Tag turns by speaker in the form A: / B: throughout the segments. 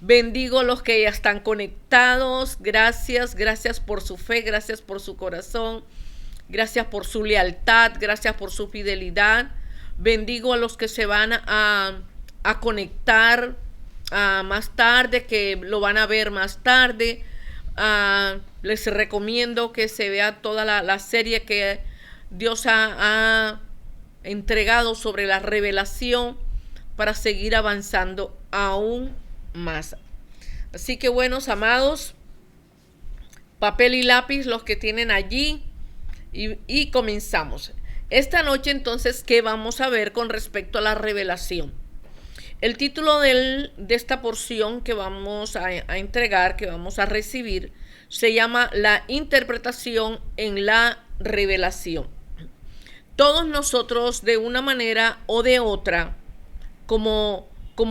A: Bendigo a los que ya están conectados. Gracias, gracias por su fe, gracias por su corazón, gracias por su lealtad, gracias por su fidelidad. Bendigo a los que se van a conectar más tarde, que lo van a ver más tarde. Les recomiendo que se vea toda la serie que Dios ha entregado sobre la revelación para seguir avanzando aún más. Así que, buenos amados, papel y lápiz los que tienen allí, y comenzamos. Esta noche entonces, ¿qué vamos a ver con respecto a la revelación? El título de esta porción que vamos a entregar, que vamos a recibir, se llama La interpretación en la revelación. Todos nosotros, de una manera o de otra, como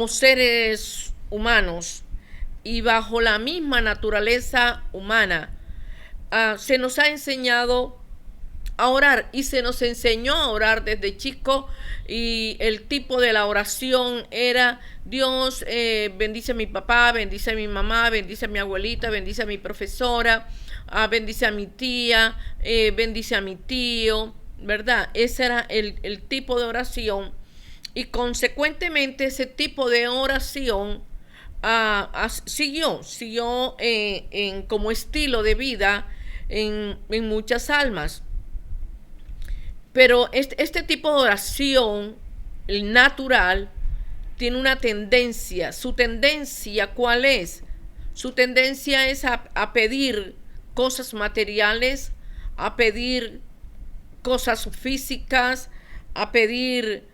A: seres humanos y bajo la misma naturaleza humana, se nos ha enseñado a orar, y se nos enseñó a orar desde chico, y el tipo de la oración era: Dios, bendice a mi papá, bendice a mi mamá, bendice a mi abuelita, bendice a mi profesora, bendice a mi tía, bendice a mi tío, ¿verdad? Ese era el tipo de oración, y consecuentemente ese tipo de oración siguió como estilo de vida en muchas almas. Pero este tipo de oración, el natural, tiene una tendencia. ¿Su tendencia cuál es? Su tendencia es a pedir cosas materiales, a pedir cosas físicas, a pedir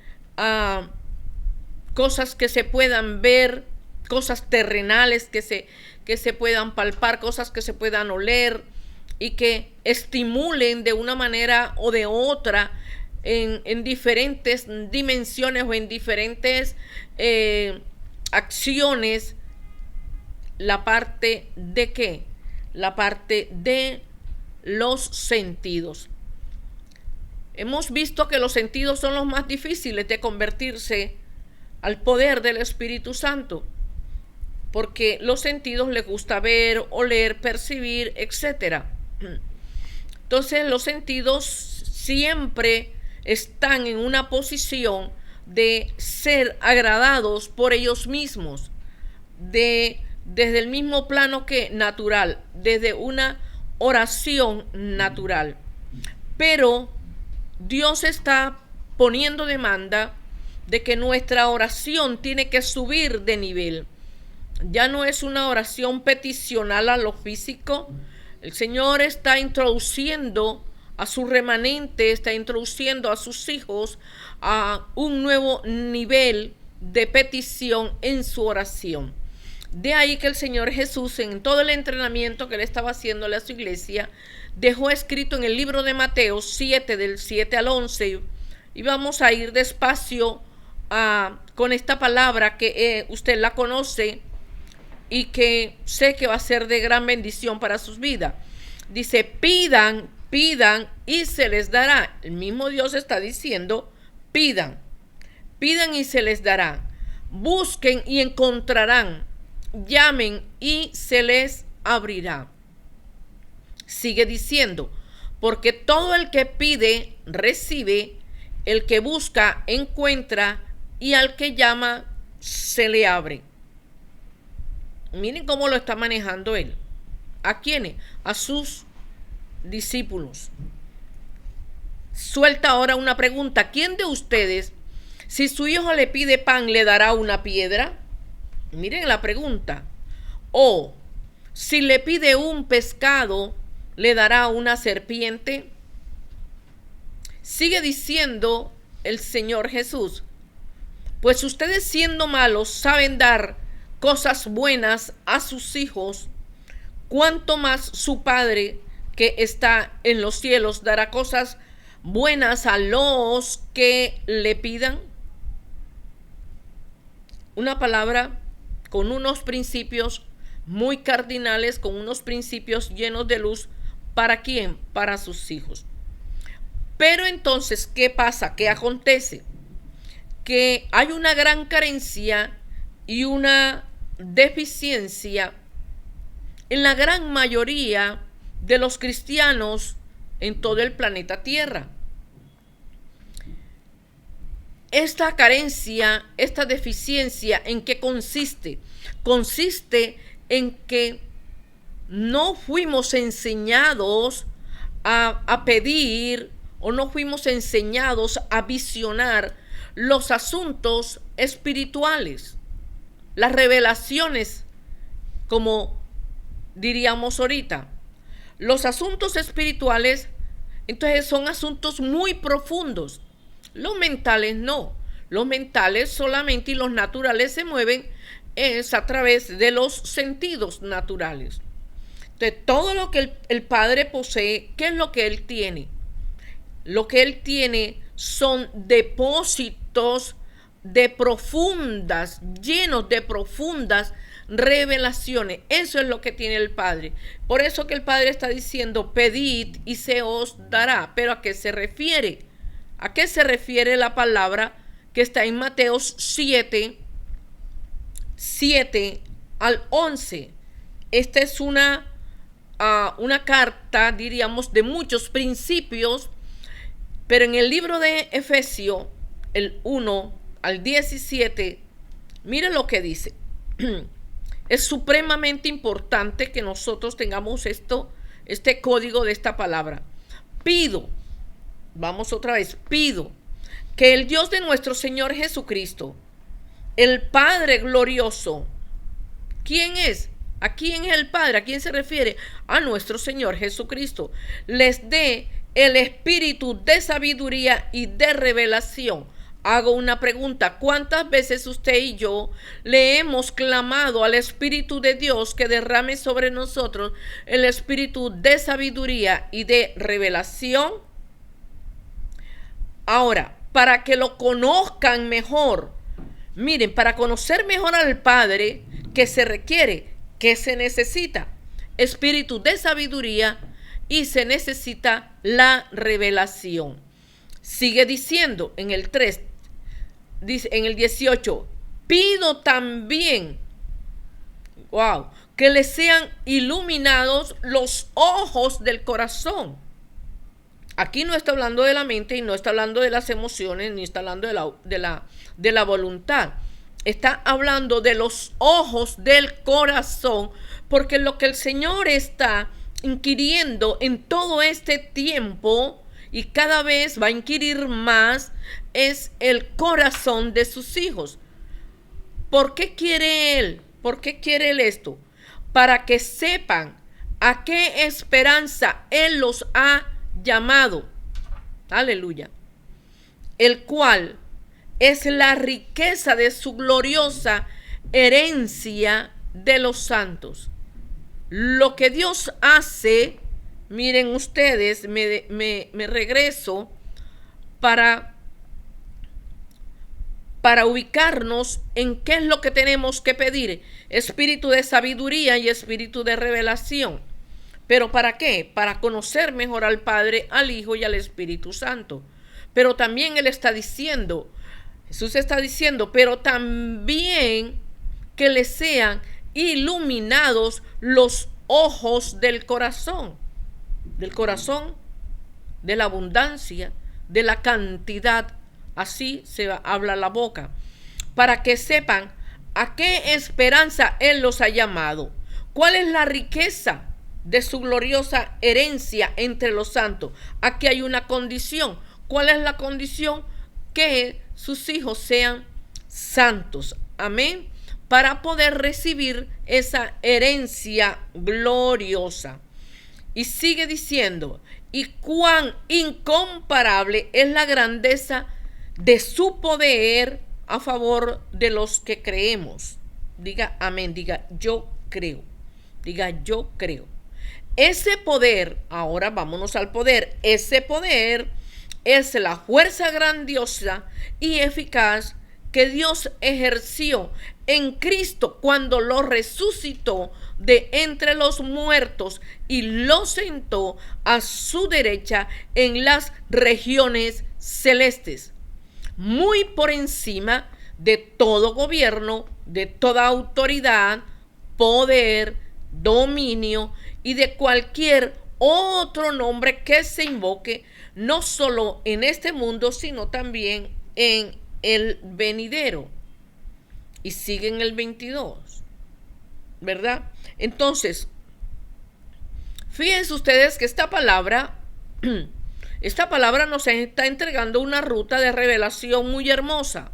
A: cosas que se puedan ver, cosas terrenales que se puedan palpar, cosas que se puedan oler, y que estimulen de una manera o de otra en diferentes dimensiones o en diferentes acciones la parte de ¿qué? La parte de los sentidos. Hemos visto que los sentidos son los más difíciles de convertirse al poder del Espíritu Santo, porque los sentidos les gusta ver, oler, percibir, etc. Entonces los sentidos siempre están en una posición de ser agradados por ellos mismos, desde el mismo plano que natural, desde una oración natural. Pero Dios está poniendo demanda de que nuestra oración tiene que subir de nivel. Ya no es una oración peticional a lo físico. El Señor está introduciendo a su remanente, está introduciendo a sus hijos a un nuevo nivel de petición en su oración. De ahí que el Señor Jesús, en todo el entrenamiento que le estaba haciéndole a su iglesia, dejó escrito en el libro de Mateo 7, del 7 al 11, y vamos a ir despacio con esta palabra que usted la conoce y que sé que va a ser de gran bendición para sus vidas. Dice: pidan, pidan y se les dará. El mismo Dios está diciendo: pidan, pidan y se les dará. Busquen y encontrarán. Llamen y se les abrirá. Sigue diciendo: porque todo el que pide, recibe; el que busca, encuentra; y al que llama, se le abre. Miren cómo lo está manejando él. ¿A quiénes? A sus discípulos. Suelta ahora una pregunta: ¿quién de ustedes, si su hijo le pide pan, le dará una piedra? Miren la pregunta. O si le pide un pescado, ¿le dará una serpiente? Sigue diciendo el Señor Jesús: pues ustedes, siendo malos, saben dar cosas buenas a sus hijos, ¿cuánto más su Padre que está en los cielos dará cosas buenas a los que le pidan? Una palabra con unos principios muy cardinales, con unos principios llenos de luz. ¿Para quién? Para sus hijos. Pero entonces, ¿qué pasa? ¿Qué acontece? Que hay una gran carencia y una deficiencia en la gran mayoría de los cristianos en todo el planeta Tierra. Esta carencia, esta deficiencia, ¿en qué consiste? Consiste en que no fuimos enseñados a pedir, o no fuimos enseñados a visionar los asuntos espirituales, las revelaciones, como diríamos ahorita. Los asuntos espirituales, entonces, son asuntos muy profundos. Los mentales no. Los mentales solamente, y los naturales se mueven es a través de los sentidos naturales. Entonces, todo lo que el Padre posee, ¿qué es lo que Él tiene? Lo que Él tiene son depósitos de profundas, llenos de profundas revelaciones. Eso es lo que tiene el Padre. Por eso que el Padre está diciendo: pedid y se os dará. ¿Pero a qué se refiere? ¿A qué se refiere la palabra que está en Mateos 7 al 11? Esta es una carta, diríamos, de muchos principios, pero en el libro de Efesios, el 1 al 17, miren lo que dice. Es supremamente importante que nosotros tengamos este código de esta palabra. Pido, vamos otra vez, pido que el Dios de nuestro Señor Jesucristo, el Padre glorioso, ¿quién es? ¿A quién es el Padre? ¿A quién se refiere? A nuestro Señor Jesucristo. Les dé el espíritu de sabiduría y de revelación. Hago una pregunta: ¿cuántas veces usted y yo le hemos clamado al Espíritu de Dios que derrame sobre nosotros el espíritu de sabiduría y de revelación? Ahora, para que lo conozcan mejor, miren, para conocer mejor al Padre, ¿qué se requiere? ¿Qué se necesita? Espíritu de sabiduría, y se necesita la revelación. Sigue diciendo en el 3, dice en el 18: pido también, que les sean iluminados los ojos del corazón. Aquí no está hablando de la mente, y no está hablando de las emociones, ni está hablando de la voluntad. Está hablando de los ojos del corazón, porque lo que el Señor está inquiriendo en todo este tiempo, y cada vez va a inquirir más, es el corazón de sus hijos. ¿Por qué quiere Él? ¿Por qué quiere Él esto? Para que sepan a qué esperanza Él los ha llamado. Aleluya. El cual es la riqueza de su gloriosa herencia de los santos. Lo que Dios hace, miren ustedes, me regreso para ubicarnos en qué es lo que tenemos que pedir: espíritu de sabiduría y espíritu de revelación. ¿Pero para qué? Para conocer mejor al Padre, al Hijo y al Espíritu Santo. Pero también Jesús está diciendo, pero también que les sean iluminados los ojos del corazón, de la abundancia, de la cantidad, así se habla la boca, para que sepan a qué esperanza Él los ha llamado, cuál es la riqueza de su gloriosa herencia entre los santos. Aquí hay una condición. ¿Cuál es la condición? Que sus hijos sean santos. Amén. Para poder recibir esa herencia gloriosa. Y sigue diciendo: y cuán incomparable es la grandeza de su poder a favor de los que creemos. Diga amén, diga yo creo. Diga yo creo. Ese poder, ahora vámonos al poder. Ese poder es la fuerza grandiosa y eficaz que Dios ejerció en Cristo cuando lo resucitó de entre los muertos y lo sentó a su derecha en las regiones celestes, muy por encima de todo gobierno, de toda autoridad, poder, dominio y de cualquier otro nombre que se invoque, no solo en este mundo, sino también en el venidero. Y sigue en el 22, ¿verdad? Entonces, fíjense ustedes que esta palabra nos está entregando una ruta de revelación muy hermosa.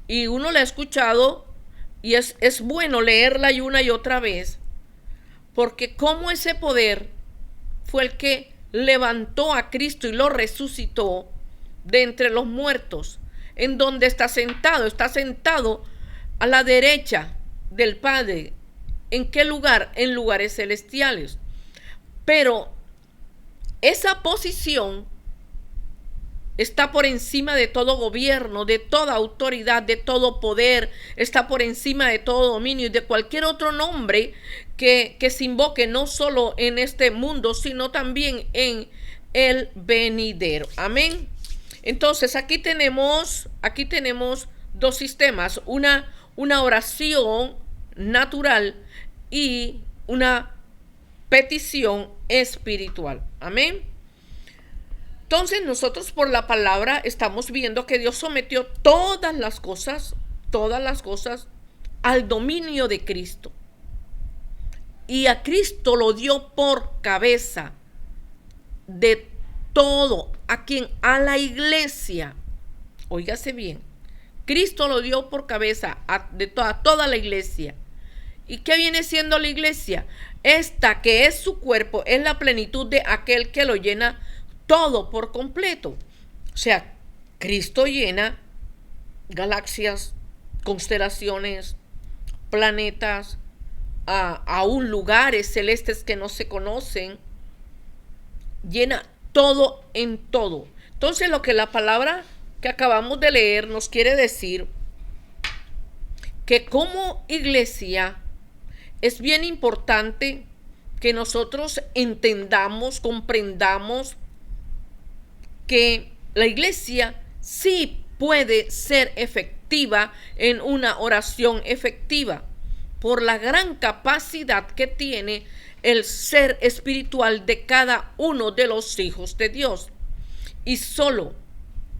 A: Y uno la ha escuchado y es bueno leerla y otra vez, porque como ese poder fue el que levantó a Cristo y lo resucitó de entre los muertos, en donde está sentado a la derecha del Padre. ¿En qué lugar? En lugares celestiales. Pero esa posición está por encima de todo gobierno, de toda autoridad, de todo poder, está por encima de todo dominio y de cualquier otro nombre que se invoque, no solo en este mundo, sino también en el venidero. Amén. Entonces aquí tenemos dos sistemas, una oración natural y una petición espiritual. Amén. Entonces nosotros por la palabra estamos viendo que Dios sometió todas las cosas al dominio de Cristo. Y a Cristo lo dio por cabeza de todo, a la iglesia. Óigase bien, Cristo lo dio por cabeza de toda la iglesia. ¿Y qué viene siendo la iglesia? Esta que es su cuerpo, es la plenitud de aquel que lo llena todo por completo. O sea, Cristo llena galaxias, constelaciones, planetas, aún lugares celestes que no se conocen. Llena todo en todo. Entonces, lo que la palabra que acabamos de leer nos quiere decir que como iglesia es bien importante que nosotros entendamos, comprendamos que la iglesia sí puede ser efectiva en una oración efectiva por la gran capacidad que tiene el ser espiritual de cada uno de los hijos de Dios. Y solo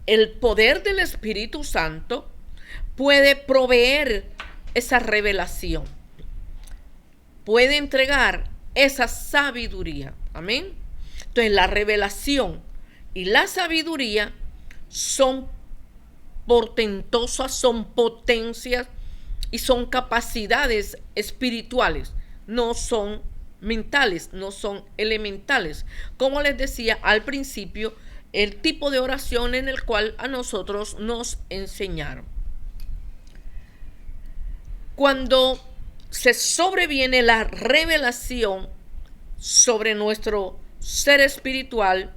A: el poder del Espíritu Santo puede proveer esa revelación, puede entregar esa sabiduría. Amén. Entonces la revelación y la sabiduría son portentosas, son potencias y son capacidades espirituales, no son mentales, no son elementales. Como les decía al principio, el tipo de oración en el cual a nosotros nos enseñaron. Cuando se sobreviene la revelación sobre nuestro ser espiritual,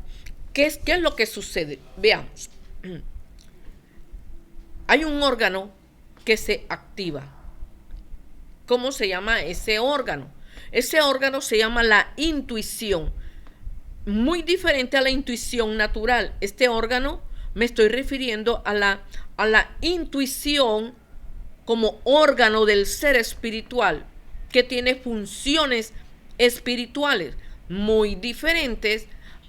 A: ¿qué es lo que sucede? Veamos. Hay un órgano que se activa. ¿Cómo se llama ese órgano? Ese órgano se llama la intuición. Muy diferente a la intuición natural. Este órgano, me estoy refiriendo a la intuición como órgano del ser espiritual, que tiene funciones espirituales muy diferentes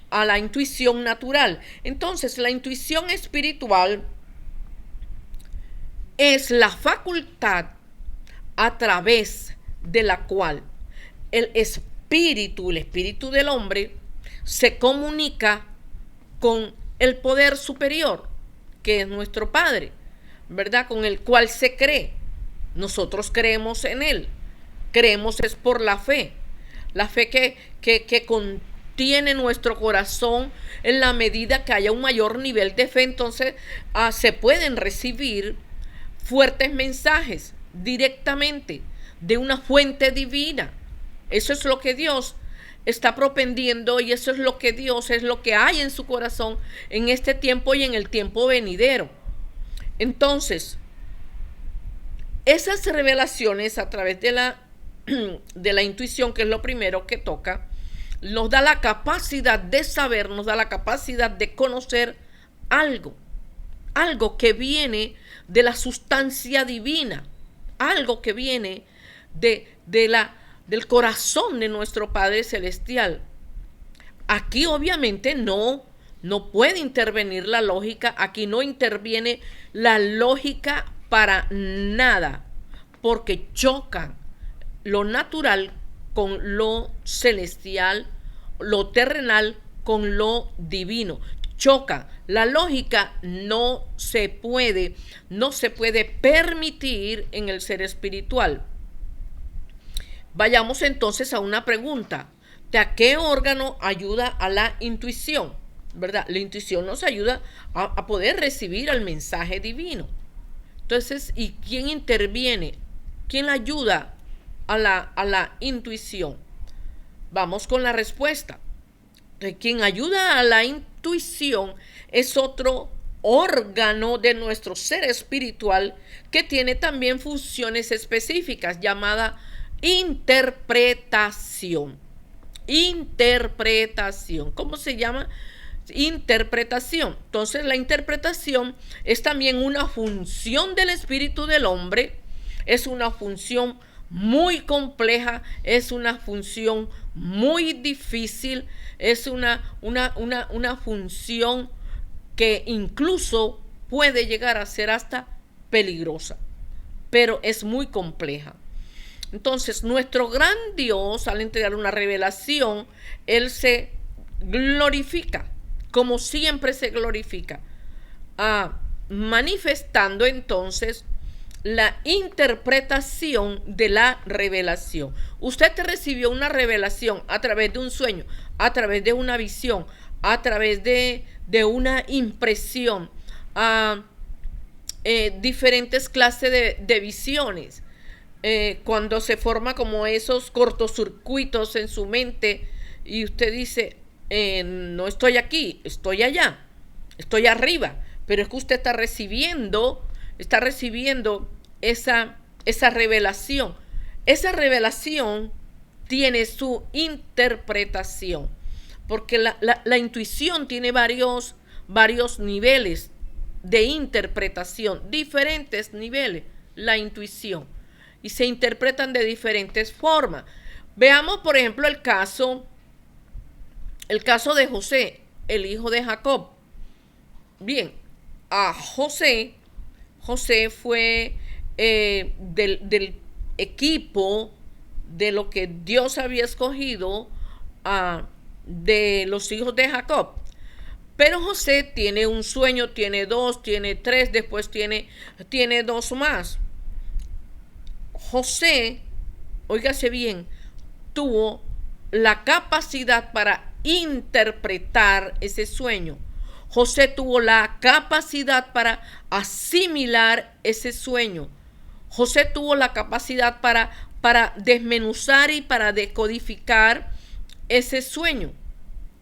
A: a la intuición natural. Entonces, la intuición espiritual es la facultad a través de la cual el espíritu del hombre se comunica con el poder superior, que es nuestro Padre, ¿verdad? Con el cual se cree. Nosotros creemos en Él. Creemos es por la fe. La fe que contiene nuestro corazón. En la medida que haya un mayor nivel de fe, entonces se pueden recibir fuertes mensajes directamente de una fuente divina. Eso es lo que Dios está propendiendo y eso es lo que Dios es lo que hay en su corazón en este tiempo y en el tiempo venidero. Entonces, esas revelaciones a través de la intuición, que es lo primero que toca, nos da la capacidad de saber, nos da la capacidad de conocer algo algo que viene de la sustancia divina, algo que viene del corazón de nuestro Padre Celestial. Aquí obviamente no puede intervenir la lógica, aquí no interviene la lógica para nada, porque chocan lo natural con lo celestial, lo terrenal con lo divino. Chocan. La lógica no se puede permitir en el ser espiritual. Vayamos entonces a una pregunta. ¿De a qué órgano ayuda a la intuición? ¿Verdad? La intuición nos ayuda a poder recibir el mensaje divino. Entonces, ¿y quién interviene? ¿Quién ayuda a la intuición? Vamos con la respuesta. Quien ayuda a la intuición es otro órgano de nuestro ser espiritual que tiene también funciones específicas, llamada interpretación. Interpretación. ¿Cómo se llama? Interpretación. Entonces, la interpretación es también una función del espíritu del hombre. Es una función muy compleja, es una función muy difícil, es una función que incluso puede llegar a ser hasta peligrosa, pero es muy compleja. Entonces, nuestro gran Dios, al entregar una revelación, Él se glorifica, como siempre se glorifica, manifestando entonces la interpretación de la revelación. Usted recibió una revelación a través de un sueño, a través de una visión, a través de una impresión, diferentes clases de visiones. Cuando se forma como esos cortocircuitos en su mente y usted dice, no estoy aquí, estoy allá, estoy arriba, pero es que usted está recibiendo esa revelación. Esa revelación tiene su interpretación, porque la intuición tiene varios niveles de interpretación, diferentes niveles, la intuición, y se interpretan de diferentes formas. Veamos, por ejemplo, el caso de José, el hijo de Jacob. Bien, a José fue del equipo de lo que Dios había escogido de los hijos de Jacob. Pero José tiene un sueño, tiene dos, tiene tres, después tiene dos más. José, óigase bien, tuvo la capacidad para interpretar ese sueño. José tuvo la capacidad para asimilar ese sueño. José tuvo la capacidad para desmenuzar y para decodificar ese sueño.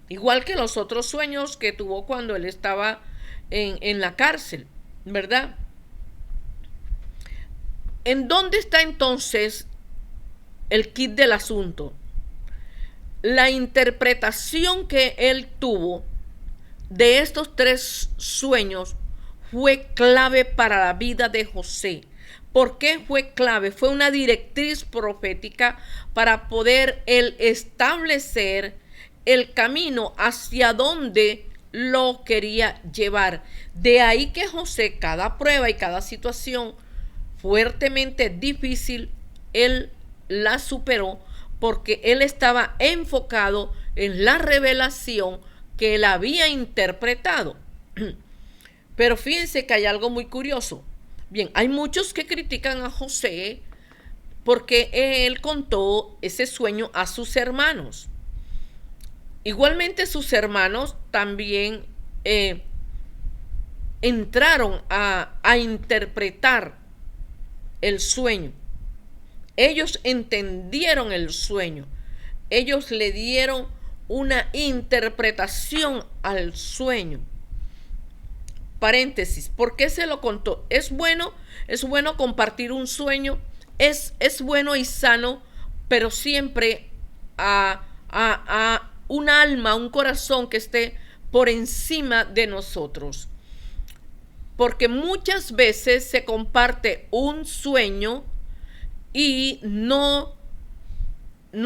A: Igual que los otros sueños que tuvo cuando él estaba en la cárcel, ¿verdad? ¿En dónde está entonces el kit del asunto? La interpretación que él tuvo de estos tres sueños fue clave para la vida de José. ¿Por qué fue clave? Fue una directriz profética para poder él establecer el camino hacia donde lo quería llevar. De ahí que José, cada prueba y cada situación fuertemente difícil, él la superó porque él estaba enfocado en la revelación que él había interpretado. Pero fíjense que hay algo muy curioso. Bien, hay muchos que critican a José porque él contó ese sueño a sus hermanos. Igualmente sus hermanos también entraron a interpretar el sueño. Ellos entendieron el sueño. Ellos le dieron una interpretación al sueño. Paréntesis, ¿por qué se lo contó? Es bueno compartir un sueño, es bueno y sano, pero siempre a un alma, un corazón que esté por encima de nosotros. porque muchas veces se comparte un sueño y no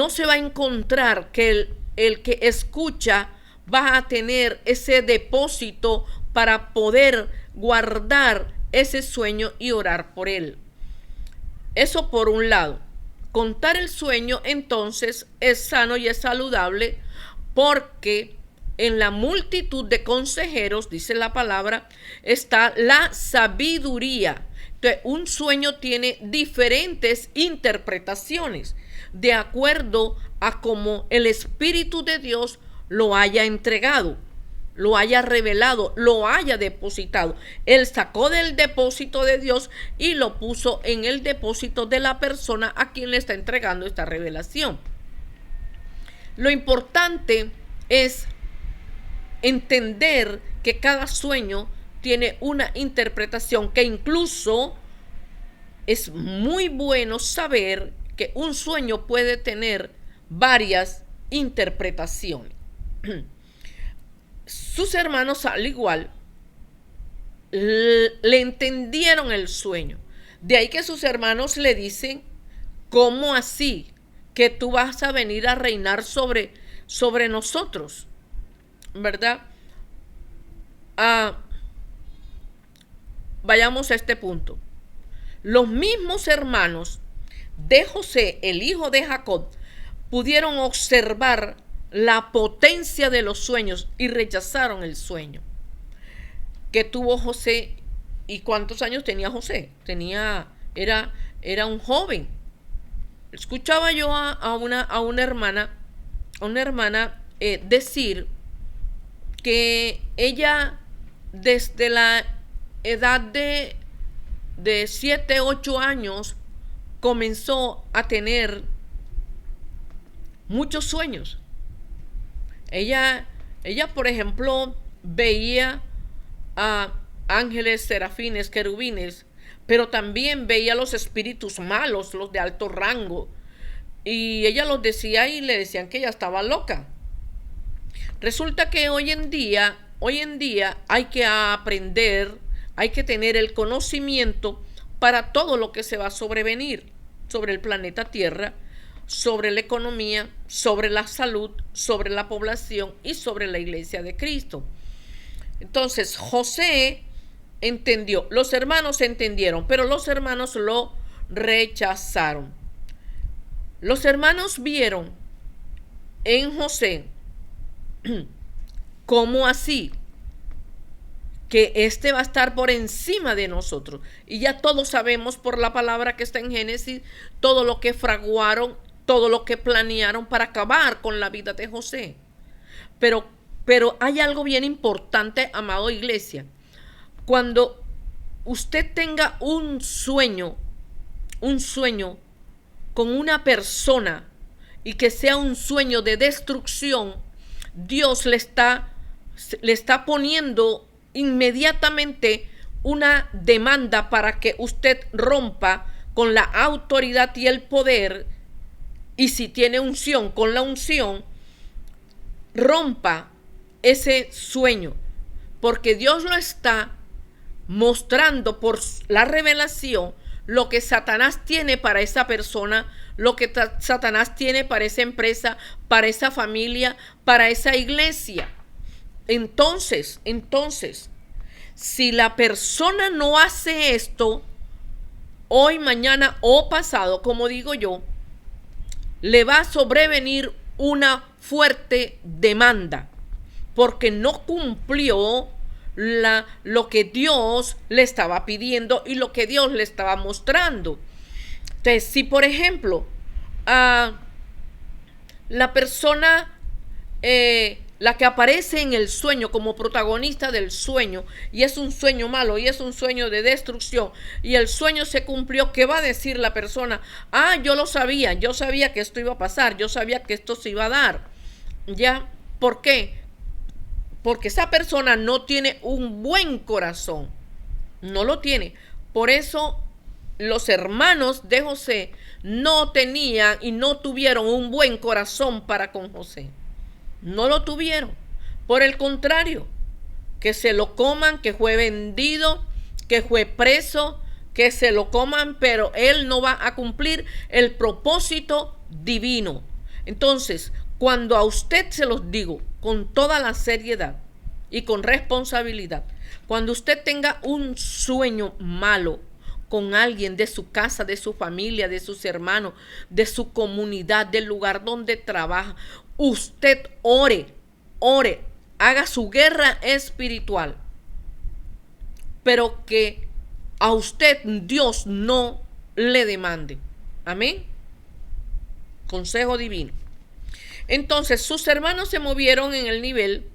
A: se va a encontrar que el que escucha va a tener ese depósito para poder guardar ese sueño y orar por él. Eso por un lado. Contar el sueño entonces es sano y es saludable, porque en la multitud de consejeros, dice la palabra, está la sabiduría. Entonces, un sueño tiene diferentes interpretaciones de acuerdo a cómo el Espíritu de Dios lo haya entregado, lo haya revelado, lo haya depositado. Él sacó del depósito de Dios y lo puso en el depósito de la persona a quien le está entregando esta revelación. Lo importante es entender que cada sueño tiene una interpretación, que incluso es muy bueno saber que un sueño puede tener varias interpretaciones. Sus hermanos, al igual, le entendieron el sueño. De ahí que sus hermanos le dicen: ¿cómo así que tú vas a venir a reinar sobre nosotros? ¿Verdad? Vayamos a este punto. Los mismos hermanos de José, el hijo de Jacob, pudieron observar la potencia de los sueños y rechazaron el sueño que tuvo José. ¿Y cuántos años tenía José? Era un joven. Escuchaba yo a una hermana decir que ella, desde la edad de 7, 8 años, comenzó a tener muchos sueños. Ella, por ejemplo, veía a ángeles, serafines, querubines, pero también veía los espíritus malos, los de alto rango. Y ella los decía y le decían que ella estaba loca. Resulta que hoy en día hay que aprender, hay que tener el conocimiento para todo lo que se va a sobrevenir sobre el planeta Tierra, sobre la economía, sobre la salud, sobre la población y sobre la iglesia de Cristo. Entonces, José entendió, los hermanos entendieron, pero los hermanos lo rechazaron. Los hermanos vieron en José, ¿cómo así? Que este va a estar por encima de nosotros. Y ya todos sabemos por la palabra que está en Génesis todo lo que fraguaron, todo lo que planearon para acabar con la vida de José. Pero hay algo bien importante, amado iglesia. Cuando usted tenga un sueño con una persona y que sea un sueño de destrucción, Dios le está poniendo inmediatamente una demanda para que usted rompa con la autoridad y el poder, y si tiene unción, con la unción, rompa ese sueño, porque Dios lo está mostrando por la revelación lo que Satanás tiene para esa persona, lo que Satanás tiene para esa empresa, para esa familia, para esa iglesia. Entonces, si la persona no hace esto, hoy, mañana o pasado, como digo yo, le va a sobrevenir una fuerte demanda, porque no cumplió lo que Dios le estaba pidiendo y lo que Dios le estaba mostrando. Entonces, si por ejemplo la persona, la que aparece en el sueño como protagonista del sueño, y es un sueño malo y es un sueño de destrucción, y el sueño se cumplió, ¿qué va a decir la persona? Yo sabía que esto iba a pasar, yo sabía que esto se iba a dar. ¿Ya? ¿Por qué? Porque esa persona no tiene un buen corazón, no lo tiene. Por eso los hermanos de José no tenían y no tuvieron un buen corazón para con José. No lo tuvieron. Por el contrario, que se lo coman, que fue vendido, que fue preso, que se lo coman, pero él no va a cumplir el propósito divino. Entonces, cuando a usted se los digo con toda la seriedad y con responsabilidad, cuando usted tenga un sueño malo con alguien de su casa, de su familia, de sus hermanos, de su comunidad, del lugar donde trabaja, usted ore, haga su guerra espiritual, pero que a usted Dios no le demande. Amén. Consejo divino. Entonces sus hermanos se movieron en el nivel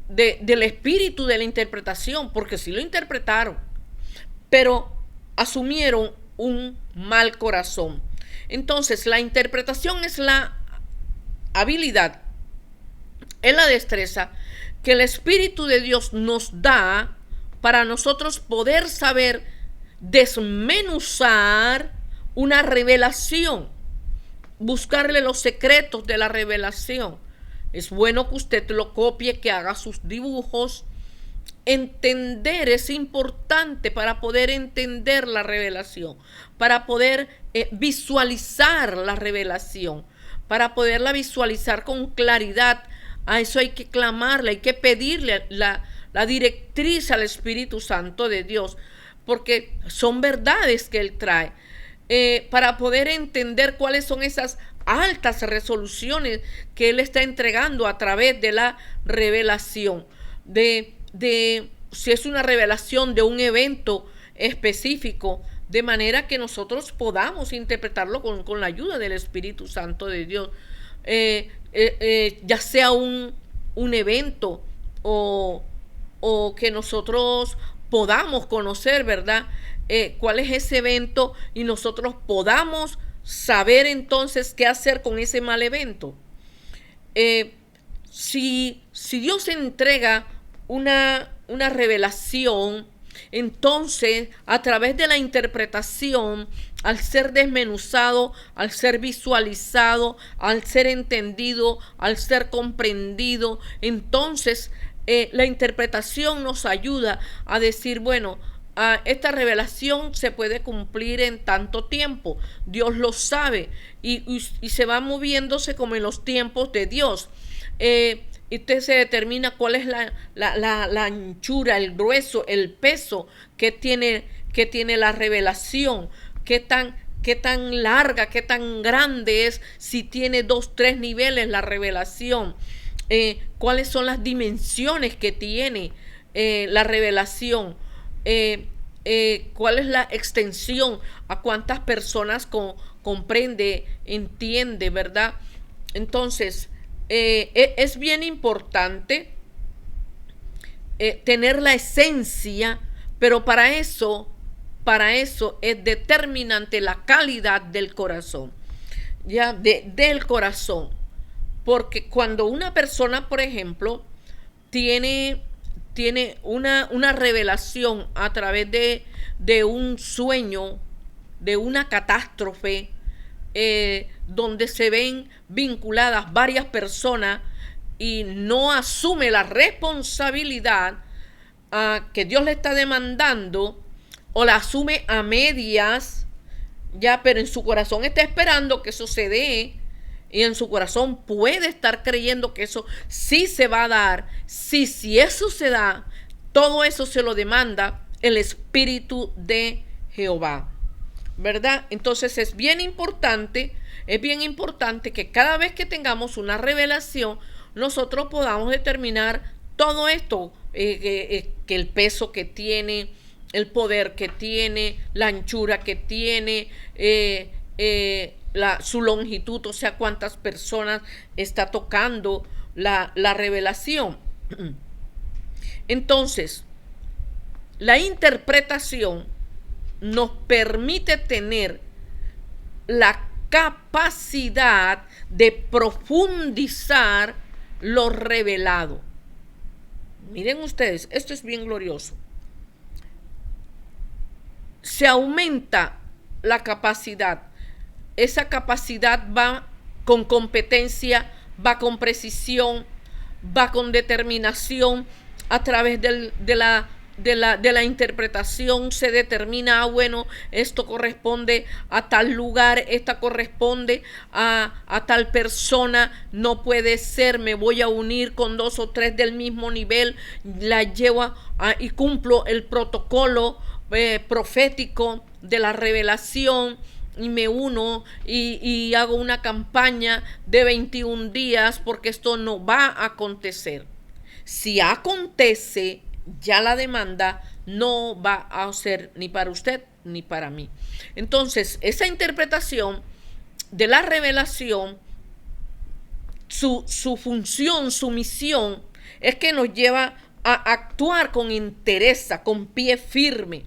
A: del espíritu de la interpretación, porque sí lo interpretaron, pero asumieron un mal corazón. Entonces la interpretación es la habilidad, es la destreza que el Espíritu de Dios nos da para nosotros poder saber desmenuzar una revelación, buscarle los secretos de la revelación. Es bueno que usted lo copie, que haga sus dibujos. Entender es importante para poder entender la revelación, para poder visualizar la revelación, para poderla visualizar con claridad. A eso hay que clamarle, hay que pedirle la directriz al Espíritu Santo de Dios, porque son verdades que Él trae, para poder entender cuáles son esas altas resoluciones que Él está entregando a través de la revelación, de si es una revelación de un evento específico, de manera que nosotros podamos interpretarlo con la ayuda del Espíritu Santo de Dios, ya sea un evento o que nosotros podamos conocer, ¿verdad? Cuál es ese evento y nosotros podamos saber entonces qué hacer con ese mal evento. Si Dios entrega una revelación, entonces a través de la interpretación, al ser desmenuzado, al ser visualizado, al ser entendido, al ser comprendido, entonces la interpretación nos ayuda a decir, bueno, esta revelación se puede cumplir en tanto tiempo. Dios lo sabe y se va moviéndose como en los tiempos de Dios. Y usted se determina cuál es la anchura, el grueso, el peso que tiene la revelación, qué tan larga, qué tan grande es, si tiene 2, 3 niveles la revelación, cuáles son las dimensiones que tiene la revelación, cuál es la extensión, a cuántas personas comprende, entiende, ¿verdad? Entonces, es bien importante tener la esencia, pero para eso es determinante la calidad del corazón, ya del corazón, porque cuando una persona, por ejemplo, tiene una revelación a través de un sueño, de una catástrofe, donde se ven vinculadas varias personas y no asume la responsabilidad que Dios le está demandando, o la asume a medias, ya, pero en su corazón está esperando que eso se dé, y en su corazón puede estar creyendo que eso sí se va a dar. Si eso se da, todo eso se lo demanda el Espíritu de Jehová, ¿verdad? Entonces es bien importante que cada vez que tengamos una revelación, nosotros podamos determinar todo esto, que el peso que tiene, el poder que tiene, la anchura que tiene, su longitud, o sea, cuántas personas está tocando la revelación. Entonces, la interpretación nos permite tener la capacidad de profundizar lo revelado. Miren ustedes, esto es bien glorioso. Se aumenta la capacidad. Esa capacidad va con competencia, va con precisión, va con determinación a través de de la interpretación se determina, bueno, esto corresponde a tal lugar, esta corresponde a tal persona, no puede ser, me voy a unir con 2 o 3 del mismo nivel, la llevo y cumplo el protocolo profético de la revelación y me uno y hago una campaña de 21 días porque esto no va a acontecer. Si acontece, ya la demanda no va a ser ni para usted ni para mí. Entonces, esa interpretación de la revelación, su función, su misión, es que nos lleva a actuar con entereza, con pie firme,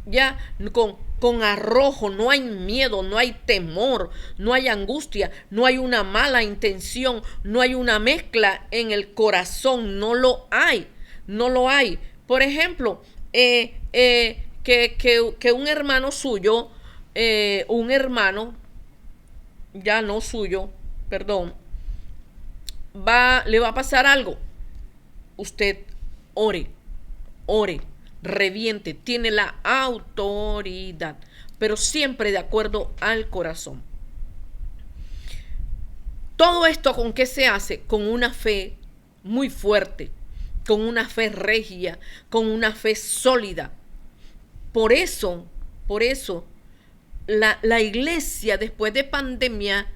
A: ya con arrojo, no hay miedo, no hay temor, no hay angustia, no hay una mala intención, no hay una mezcla en el corazón, no lo hay, no lo hay. Por ejemplo, que un hermano suyo, un hermano, ya no suyo, perdón, le va a pasar algo. Usted ore, reviente, tiene la autoridad, pero siempre de acuerdo al corazón. Todo esto, ¿con qué se hace? Con una fe muy fuerte, con una fe regia, con una fe sólida. Por eso, la iglesia después de pandemia,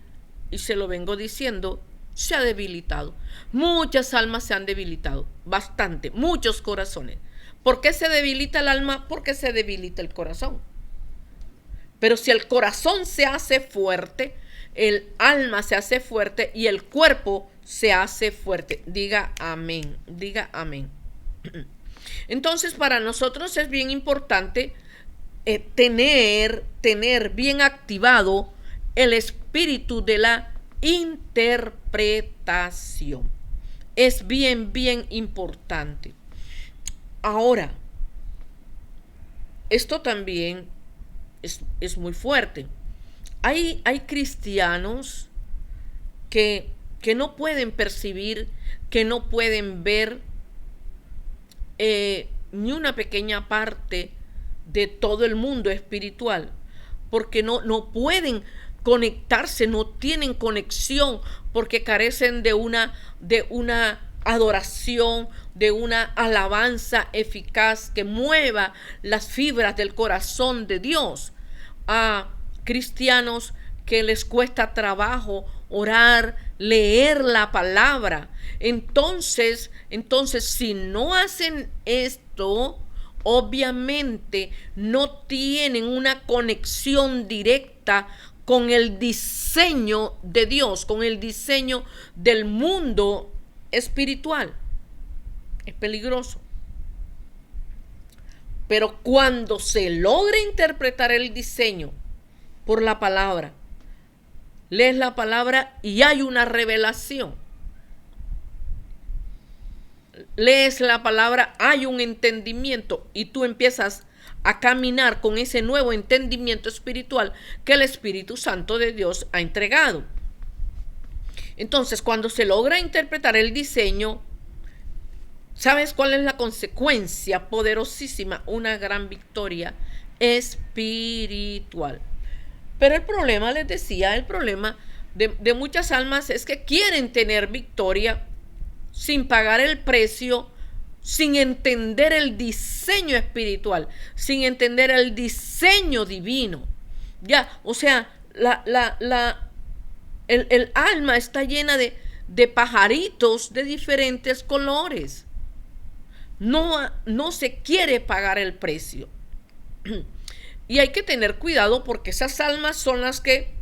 A: y se lo vengo diciendo, se ha debilitado. Muchas almas se han debilitado, bastante, muchos corazones. ¿Por qué se debilita el alma? Porque se debilita el corazón. Pero si el corazón se hace fuerte, el alma se hace fuerte y el cuerpo se hace fuerte. Diga amén, diga amén. Entonces, para nosotros es bien importante tener bien activado el espíritu de la interpretación. Es bien importante. Ahora, esto también es muy fuerte. Hay cristianos que no pueden percibir, que no pueden ver ni una pequeña parte de todo el mundo espiritual, porque no pueden conectarse, no tienen conexión, porque carecen de una adoración, de una alabanza eficaz que mueva las fibras del corazón de Dios. A cristianos que les cuesta trabajo orar, leer la palabra. Entonces, si no hacen esto, obviamente no tienen una conexión directa con el diseño de Dios, con el diseño del mundo espiritual. Es peligroso. Pero cuando se logra interpretar el diseño por la palabra, lees la palabra y hay una revelación. Lees la palabra, hay un entendimiento y tú empiezas a caminar con ese nuevo entendimiento espiritual que el Espíritu Santo de Dios ha entregado. Entonces, cuando se logra interpretar el diseño, ¿sabes cuál es la consecuencia poderosísima? Una gran victoria espiritual. Pero el problema, les decía, el problema de muchas almas es que quieren tener victoria sin pagar el precio, sin entender el diseño espiritual, sin entender el diseño divino. Ya, o sea, el alma está llena de pajaritos de diferentes colores. No se quiere pagar el precio. Y hay que tener cuidado porque esas almas son las que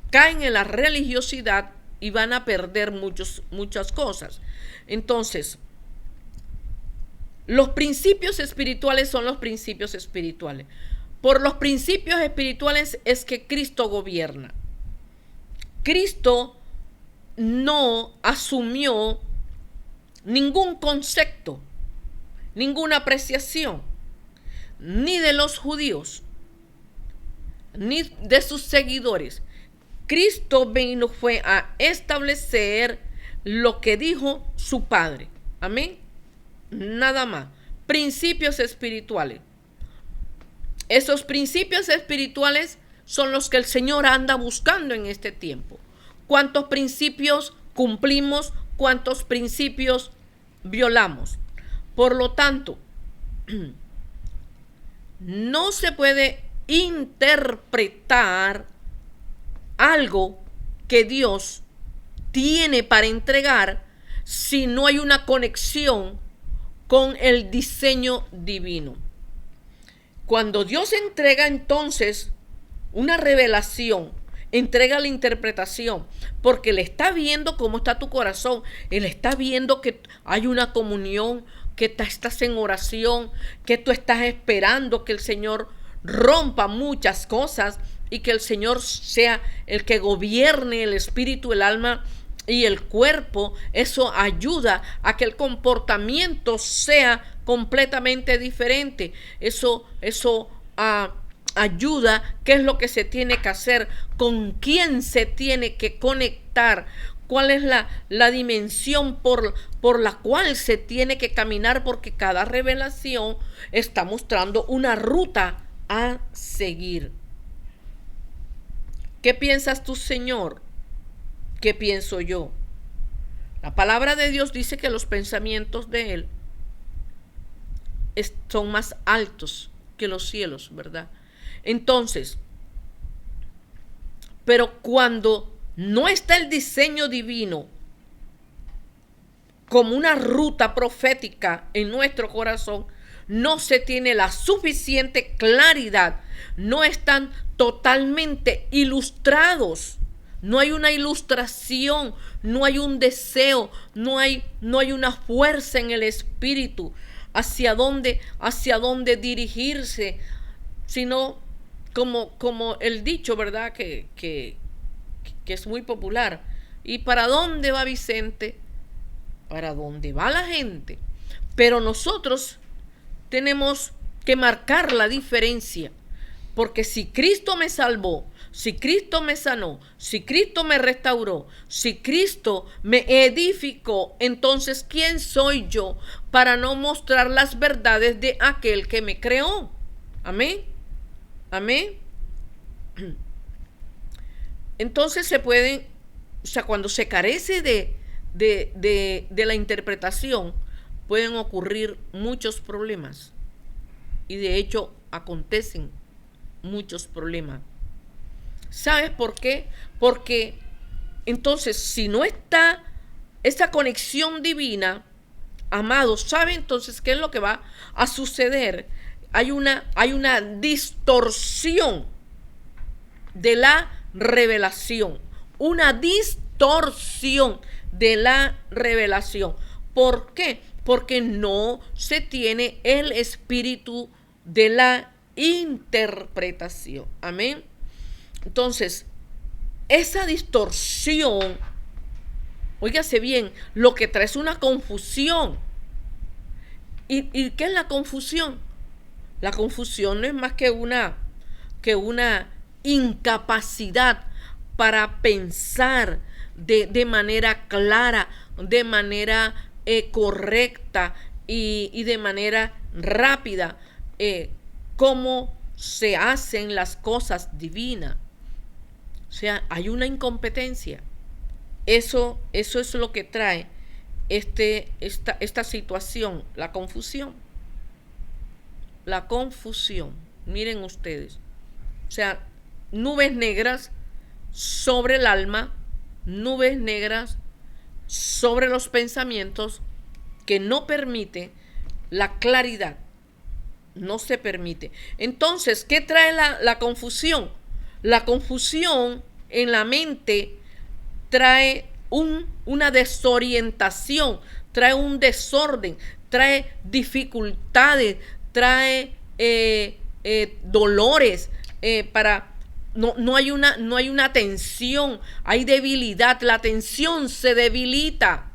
A: caen en la religiosidad y van a perder muchas cosas. Entonces, los principios espirituales son los principios espirituales. Por los principios espirituales es que Cristo gobierna. Cristo no asumió ningún concepto, ninguna apreciación, ni de los judíos, ni de sus seguidores. Cristo fue a establecer lo que dijo su Padre. Amén. Nada más. principios espirituales. Esos principios espirituales son los que el Señor anda buscando en este tiempo. ¿Cuántos principios cumplimos? ¿Cuántos principios violamos? Por lo tanto, no se puede interpretar algo que Dios tiene para entregar si no hay una conexión con el diseño divino. Cuando Dios entrega entonces una revelación, entrega la interpretación, porque Él está viendo cómo está tu corazón, Él está viendo que hay una comunión, que estás en oración, que tú estás esperando que el Señor rompa muchas cosas y que el Señor sea el que gobierne el espíritu, el alma y el cuerpo. Eso ayuda a que el comportamiento sea completamente diferente. Eso ayuda. ¿Qué es lo que se tiene que hacer? ¿Con quién se tiene que conectar? ¿Cuál es la dimensión por la cual se tiene que caminar? Porque cada revelación está mostrando una ruta a seguir. ¿Qué piensas tú, Señor? ¿Qué pienso yo? La palabra de Dios dice que los pensamientos de Él son más altos que los cielos, ¿verdad? Entonces, pero cuando no está el diseño divino como una ruta profética en nuestro corazón, no se tiene la suficiente claridad, no están totalmente ilustrados, no hay una ilustración, no hay un deseo, no hay una fuerza en el espíritu hacia dónde dirigirse, sino como el dicho, ¿verdad? Que es muy popular. ¿Y para dónde va Vicente? ¿Para dónde va la gente? Pero nosotros tenemos que marcar la diferencia, porque si Cristo me salvó, si Cristo me sanó, si Cristo me restauró, si Cristo me edificó, entonces ¿quién soy yo para no mostrar las verdades de aquel que me creó? Amén. Amén. Entonces se pueden, cuando se carece de la interpretación, pueden ocurrir muchos problemas. Y de hecho acontecen muchos problemas. ¿Sabes por qué? Porque entonces si no está esa conexión divina, amados, ¿sabe entonces qué es lo que va a suceder? Hay una distorsión de la revelación. Una distorsión de la revelación. ¿Por qué? Porque no se tiene el espíritu de la interpretación. Amén. Entonces, esa distorsión, óigase bien, lo que trae es una confusión. ¿Y qué es la confusión? La confusión no es más que una incapacidad para pensar de manera clara, de manera correcta y de manera rápida, cómo se hacen las cosas divinas. O sea, hay una incompetencia. Eso es lo que trae esta situación, la confusión. La confusión. Miren ustedes. O sea, nubes negras sobre el alma, nubes negras sobre los pensamientos que no permite la claridad. No se permite. Entonces, ¿qué trae la confusión? La confusión en la mente trae una desorientación, trae un desorden, trae dificultades, trae dolores, no hay una tensión, hay debilidad, la atención se debilita.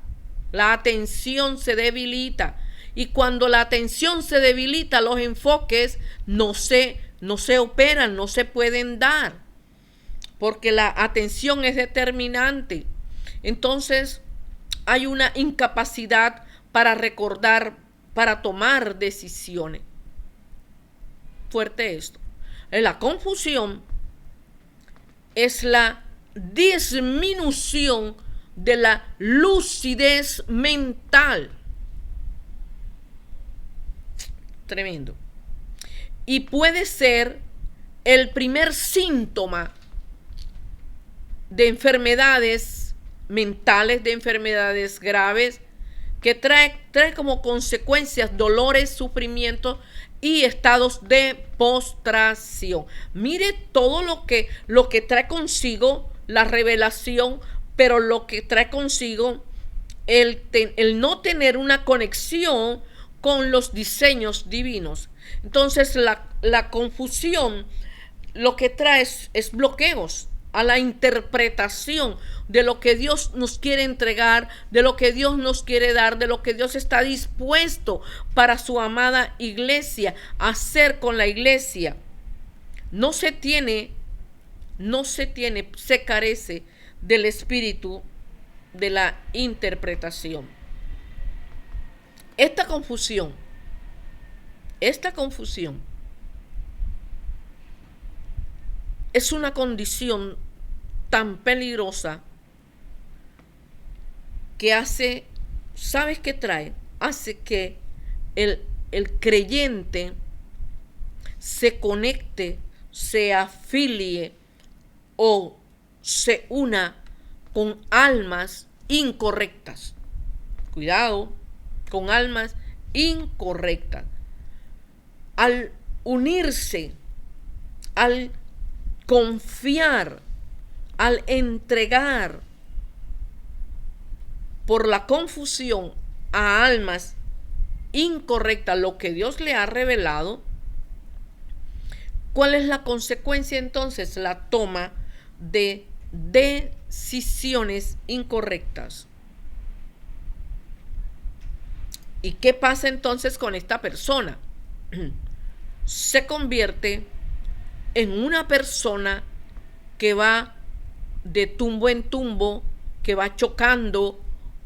A: Y cuando la atención se debilita, los enfoques no se operan, no se pueden dar, porque la atención es determinante. Entonces hay una incapacidad para recordar para tomar decisiones. Fuerte esto. La confusión es la disminución de la lucidez mental. Tremendo. Y puede ser el primer síntoma de enfermedades mentales, de enfermedades graves, que trae como consecuencias dolores, sufrimientos y estados de postración. Mire todo lo que trae consigo la revelación, pero lo que trae consigo el no tener una conexión con los diseños divinos. Entonces la confusión lo que trae es bloqueos a la interpretación de lo que Dios nos quiere entregar, de lo que Dios nos quiere dar, de lo que Dios está dispuesto para su amada iglesia a hacer con la iglesia. Se carece del espíritu de la interpretación. Esta confusión es una condición tan peligrosa que hace, ¿sabes qué trae? Hace que el creyente se conecte, se afilie o se una con almas incorrectas. Cuidado, con almas incorrectas. Al unirse, al confiar, al entregar por la confusión a almas incorrectas lo que Dios le ha revelado, ¿cuál es la consecuencia entonces? La toma de decisiones incorrectas. ¿Y qué pasa entonces con esta persona? Se convierte en una persona que va de tumbo en tumbo, que va chocando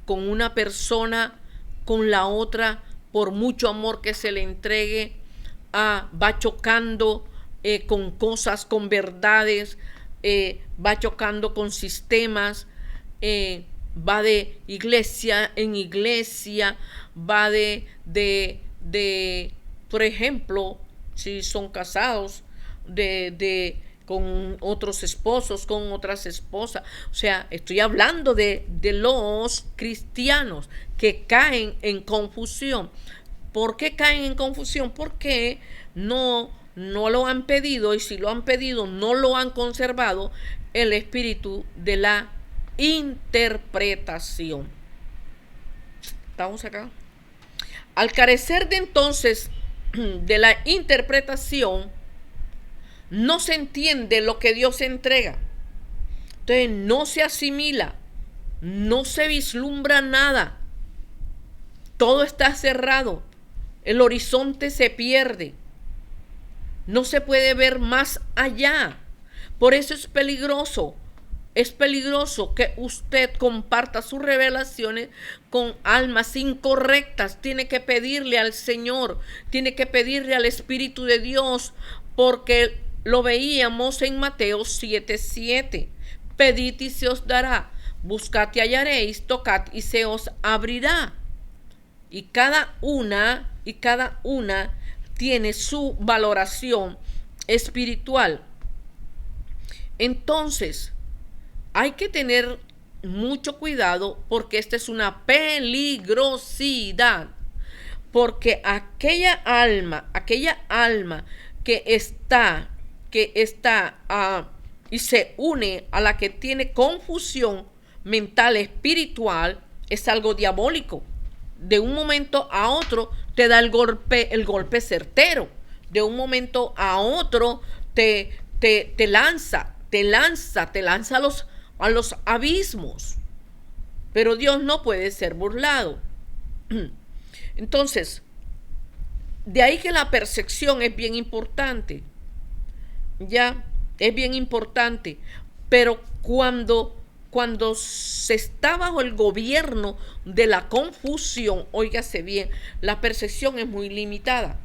A: con una persona, con la otra, por mucho amor que se le entregue, va chocando con cosas, con verdades, va chocando con sistemas, va de iglesia en iglesia, va de por ejemplo, si son casados, con otros esposos, con otras esposas. O sea, estoy hablando de los cristianos que caen en confusión. ¿Por qué caen en confusión? Porque no lo han pedido, y si lo han pedido, no lo han conservado, el espíritu de la interpretación. ¿Estamos acá? Al carecer de entonces de la interpretación, no se entiende lo que Dios entrega. Entonces no se asimila, no se vislumbra nada. Todo está cerrado. El horizonte se pierde. No se puede ver más allá. Por eso es peligroso. Es peligroso que usted comparta sus revelaciones con almas incorrectas. Tiene que pedirle al Señor, tiene que pedirle al Espíritu de Dios, porque lo veíamos en Mateo 7:7. Pedid y se os dará, buscad y hallaréis, tocad y se os abrirá. Y cada una tiene su valoración espiritual. Entonces, hay que tener mucho cuidado, porque esta es una peligrosidad. Porque aquella alma que está y se une a la que tiene confusión mental, espiritual, es algo diabólico. De un momento a otro te da el golpe certero. De un momento a otro te lanza a los abismos. Pero Dios no puede ser burlado. Entonces, de ahí que la percepción es bien importante. Ya, es bien importante. Pero cuando cuando se está bajo el gobierno de la confusión, óigase bien, la percepción es muy limitada.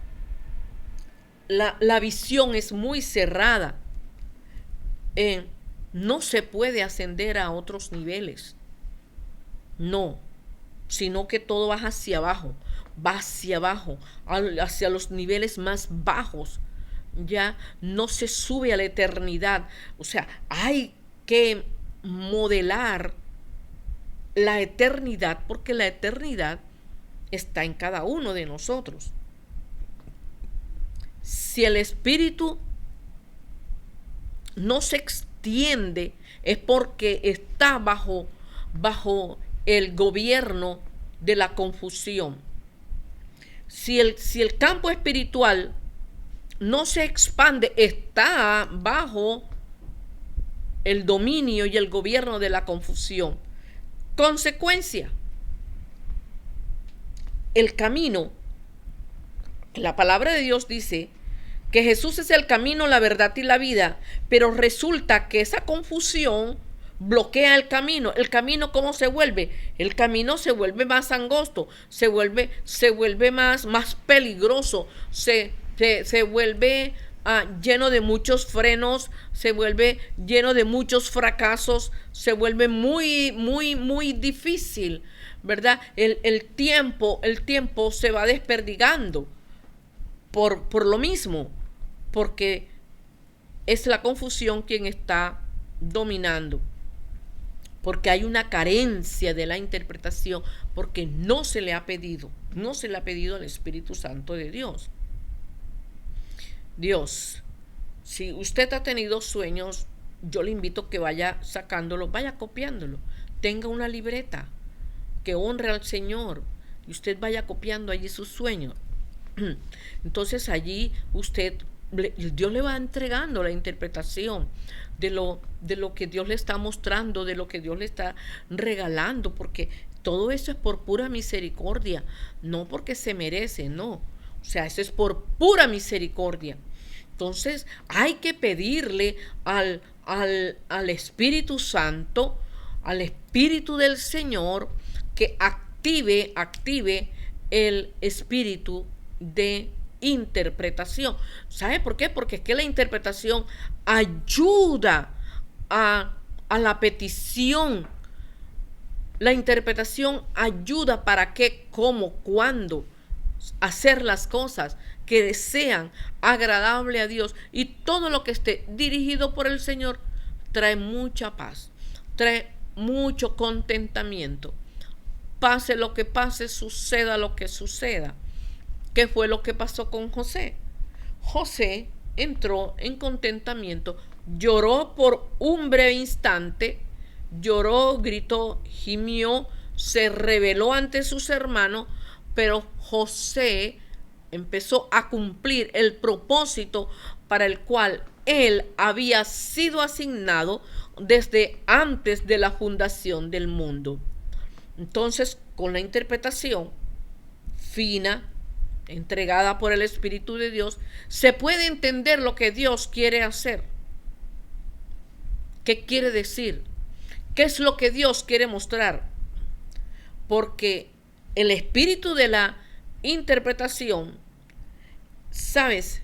A: La visión es muy cerrada. No se puede ascender a otros niveles. No, sino que todo va hacia abajo, hacia los niveles más bajos. Ya no se sube a la eternidad. O sea, hay que modelar la eternidad, porque la eternidad está en cada uno de nosotros. Si el espíritu no se extiende, es porque está bajo el gobierno de la confusión. Si el campo espiritual no se expande, está bajo el dominio y el gobierno de la confusión. Consecuencia, el camino, la palabra de Dios dice que Jesús es el camino, la verdad y la vida, pero resulta que esa confusión bloquea el camino. ¿El camino cómo se vuelve? El camino se vuelve más angosto, se vuelve más peligroso, se vuelve lleno de muchos frenos, se vuelve lleno de muchos fracasos, se vuelve muy difícil, ¿verdad? El tiempo se va desperdigando por lo mismo, porque es la confusión quien está dominando, porque hay una carencia de la interpretación, porque no se le ha pedido al Espíritu Santo de Dios. Si usted ha tenido sueños, yo le invito a que vaya sacándolo, vaya copiándolo, tenga una libreta que honre al Señor y usted vaya copiando allí sus sueños. Entonces allí Dios le va entregando la interpretación de lo que Dios le está mostrando, de lo que Dios le está regalando, porque todo eso es por pura misericordia, no porque se merece, no. O sea, eso es por pura misericordia. Entonces hay que pedirle al Espíritu Santo, al Espíritu del Señor, que active el espíritu de interpretación. ¿Sabe por qué? Porque es que la interpretación ayuda a la petición. La interpretación ayuda para qué, cómo, cuándo hacer las cosas que sean agradable a Dios, y todo lo que esté dirigido por el Señor trae mucha paz, trae mucho contentamiento. Pase lo que pase, suceda lo que suceda. ¿Qué fue lo que pasó con José? José entró en contentamiento, lloró por un breve instante, lloró, gritó, gimió, se rebeló ante sus hermanos, pero José empezó a cumplir el propósito para el cual él había sido asignado desde antes de la fundación del mundo. Entonces, con la interpretación fina, entregada por el Espíritu de Dios, se puede entender lo que Dios quiere hacer. ¿Qué quiere decir? ¿Qué es lo que Dios quiere mostrar? Porque el espíritu de la interpretación, ¿sabes?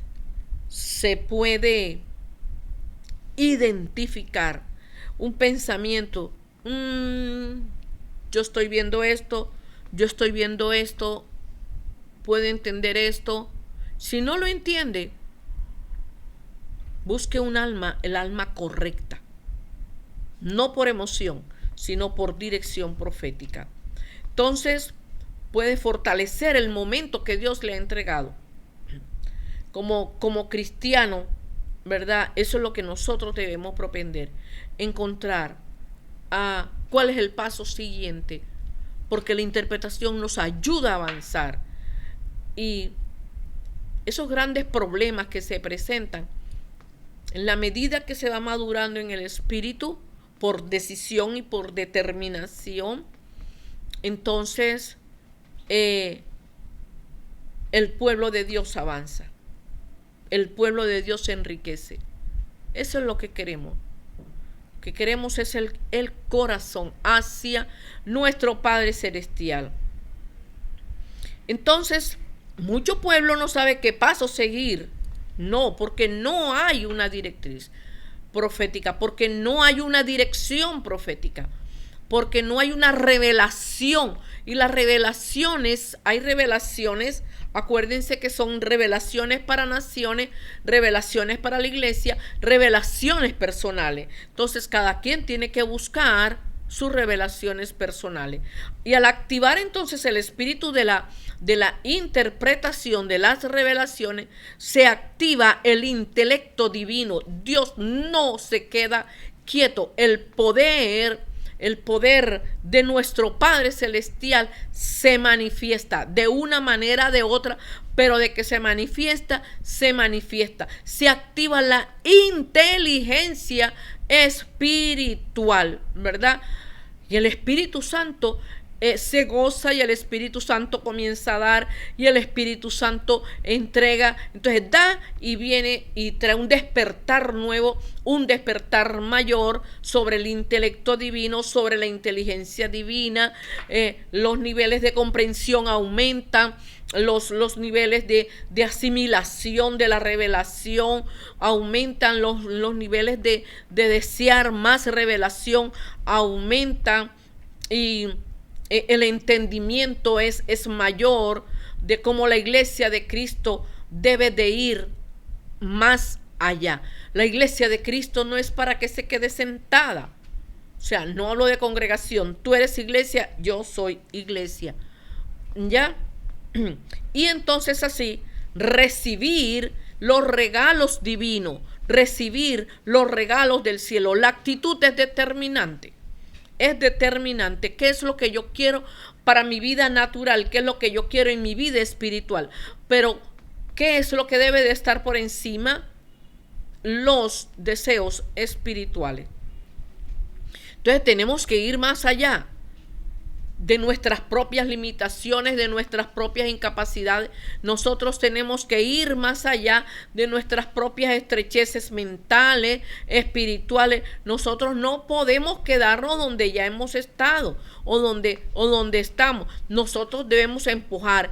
A: Se puede identificar un pensamiento. Yo estoy viendo esto, puedo entender esto. Si no lo entiende, busque el alma correcta, no por emoción, sino por dirección profética. Entonces, puede fortalecer el momento que Dios le ha entregado. Como cristiano, ¿verdad? Eso es lo que nosotros debemos propender, encontrar cuál es el paso siguiente, porque la interpretación nos ayuda a avanzar. Y esos grandes problemas que se presentan, en la medida que se va madurando en el espíritu, por decisión y por determinación, entonces el pueblo de Dios avanza, el pueblo de Dios se enriquece. Eso es lo que queremos, que queremos es el corazón hacia nuestro Padre Celestial. Entonces, mucho pueblo no sabe qué paso seguir. No, porque no hay una directriz profética, porque no hay una dirección profética, porque no hay una revelación. Y las revelaciones, hay revelaciones, acuérdense que son revelaciones para naciones, revelaciones para la iglesia, revelaciones personales. Entonces cada quien tiene que buscar sus revelaciones personales. Y al activar entonces el espíritu de la interpretación de las revelaciones, se activa el intelecto divino. Dios no se queda quieto. El poder de nuestro Padre Celestial se manifiesta de una manera, de otra, pero de que se manifiesta, se manifiesta. Se activa la inteligencia espiritual, ¿verdad? Y el Espíritu Santo se goza, y el Espíritu Santo comienza a dar, y el Espíritu Santo entrega. Entonces da y viene y trae un despertar nuevo, un despertar mayor sobre el intelecto divino, sobre la inteligencia divina. Los niveles de comprensión aumentan, los niveles de asimilación de la revelación aumentan, los niveles de desear más revelación aumentan, y el entendimiento es mayor de cómo la iglesia de Cristo debe de ir más allá. La iglesia de Cristo no es para que se quede sentada. O sea, no hablo de congregación. Tú eres iglesia, yo soy iglesia. ¿Ya? Y entonces así, recibir los regalos divinos, recibir los regalos del cielo. La actitud es determinante. Es determinante. ¿Qué es lo que yo quiero para mi vida natural? ¿Qué es lo que yo quiero en mi vida espiritual? Pero, ¿qué es lo que debe de estar por encima? Los deseos espirituales. Entonces tenemos que ir más allá de nuestras propias limitaciones, de nuestras propias incapacidades. Nosotros tenemos que ir más allá de nuestras propias estrecheces mentales, espirituales. Nosotros no podemos quedarnos donde ya hemos estado o donde estamos. Nosotros debemos empujar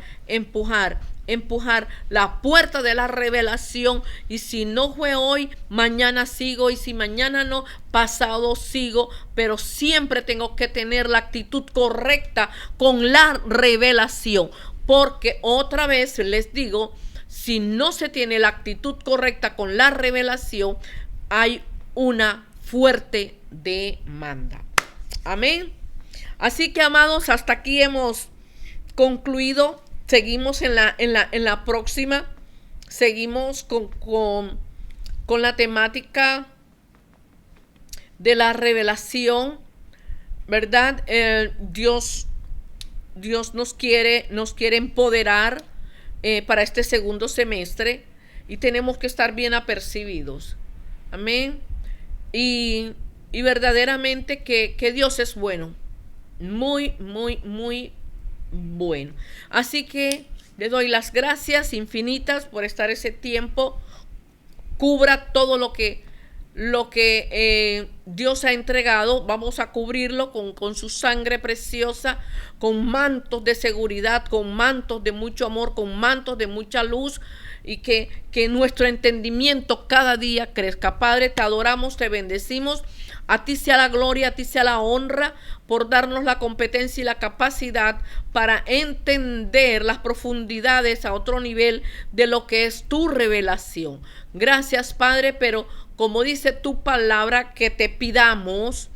A: la puerta de la revelación. Y si no fue hoy, mañana sigo, y si mañana no, pasado sigo, pero siempre tengo que tener la actitud correcta con la revelación, porque otra vez les digo, si no se tiene la actitud correcta con la revelación, hay una fuerte demanda. Amén. Así que, amados, hasta aquí hemos concluido. Seguimos en la próxima. Seguimos con la temática de la revelación, ¿verdad? Dios nos quiere empoderar para este segundo semestre, y tenemos que estar bien apercibidos. Amén. Y verdaderamente que Dios es bueno. Muy, muy, muy bueno. Así que le doy las gracias infinitas por estar ese tiempo. Cubra todo lo que Dios ha entregado. Vamos a cubrirlo con su sangre preciosa, con mantos de seguridad, con mantos de mucho amor, con mantos de mucha luz, y que nuestro entendimiento cada día crezca. Padre, te adoramos, te bendecimos. A ti sea la gloria, a ti sea la honra por darnos la competencia y la capacidad para entender las profundidades a otro nivel de lo que es tu revelación. Gracias, Padre, pero como dice tu palabra, que te pidamos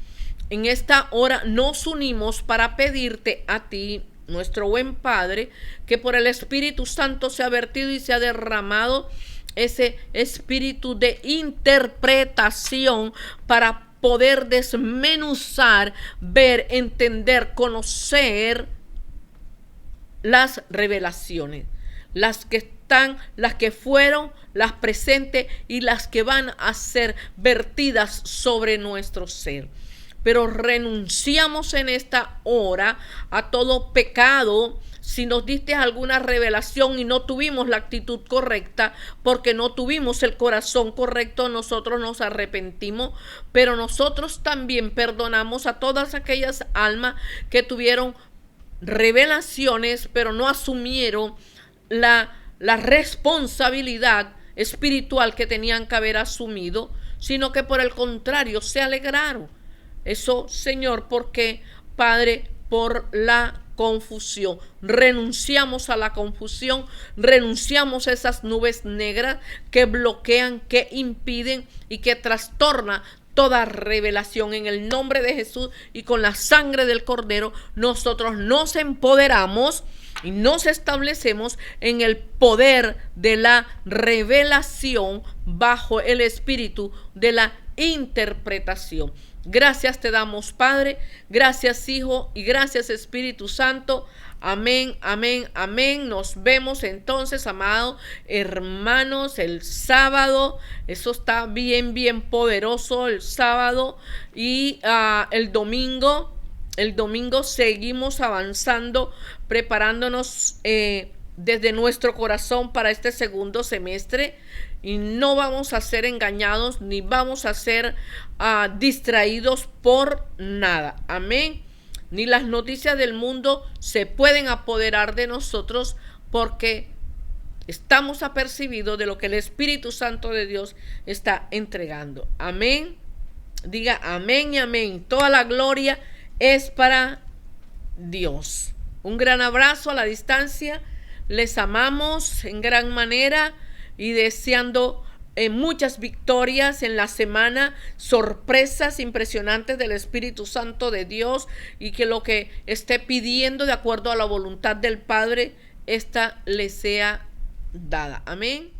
A: en esta hora, nos unimos para pedirte a ti, nuestro buen Padre, que por el Espíritu Santo se ha vertido y se ha derramado ese espíritu de interpretación para poder desmenuzar, ver, entender, conocer las revelaciones, las que están, las que fueron, las presentes y las que van a ser vertidas sobre nuestro ser. Pero renunciamos en esta hora a todo pecado, si nos diste alguna revelación y no tuvimos la actitud correcta, porque no tuvimos el corazón correcto, nosotros nos arrepentimos, pero nosotros también perdonamos a todas aquellas almas que tuvieron revelaciones, pero no asumieron la responsabilidad espiritual que tenían que haber asumido, sino que por el contrario se alegraron. Eso, Señor, porque, Padre, por la confusión. Renunciamos a la confusión, renunciamos a esas nubes negras que bloquean, que impiden y que trastornan toda revelación. En el nombre de Jesús y con la sangre del Cordero, nosotros nos empoderamos y nos establecemos en el poder de la revelación bajo el espíritu de la interpretación. Gracias te damos, Padre, gracias, Hijo, y gracias, Espíritu Santo. Amén, amén, amén. Nos vemos entonces, amados hermanos, el sábado. Eso está bien, bien poderoso el sábado. Y el domingo seguimos avanzando, preparándonos desde nuestro corazón para este segundo semestre. Y no vamos a ser engañados ni vamos a ser distraídos por nada. Amén. Ni las noticias del mundo se pueden apoderar de nosotros, porque estamos apercibidos de lo que el Espíritu Santo de Dios está entregando. Amén. Diga amén y amén. Toda la gloria es para Dios. Un gran abrazo a la distancia. Les amamos en gran manera y deseando muchas victorias en la semana, sorpresas impresionantes del Espíritu Santo de Dios, y que lo que esté pidiendo de acuerdo a la voluntad del Padre, esta le sea dada. Amén.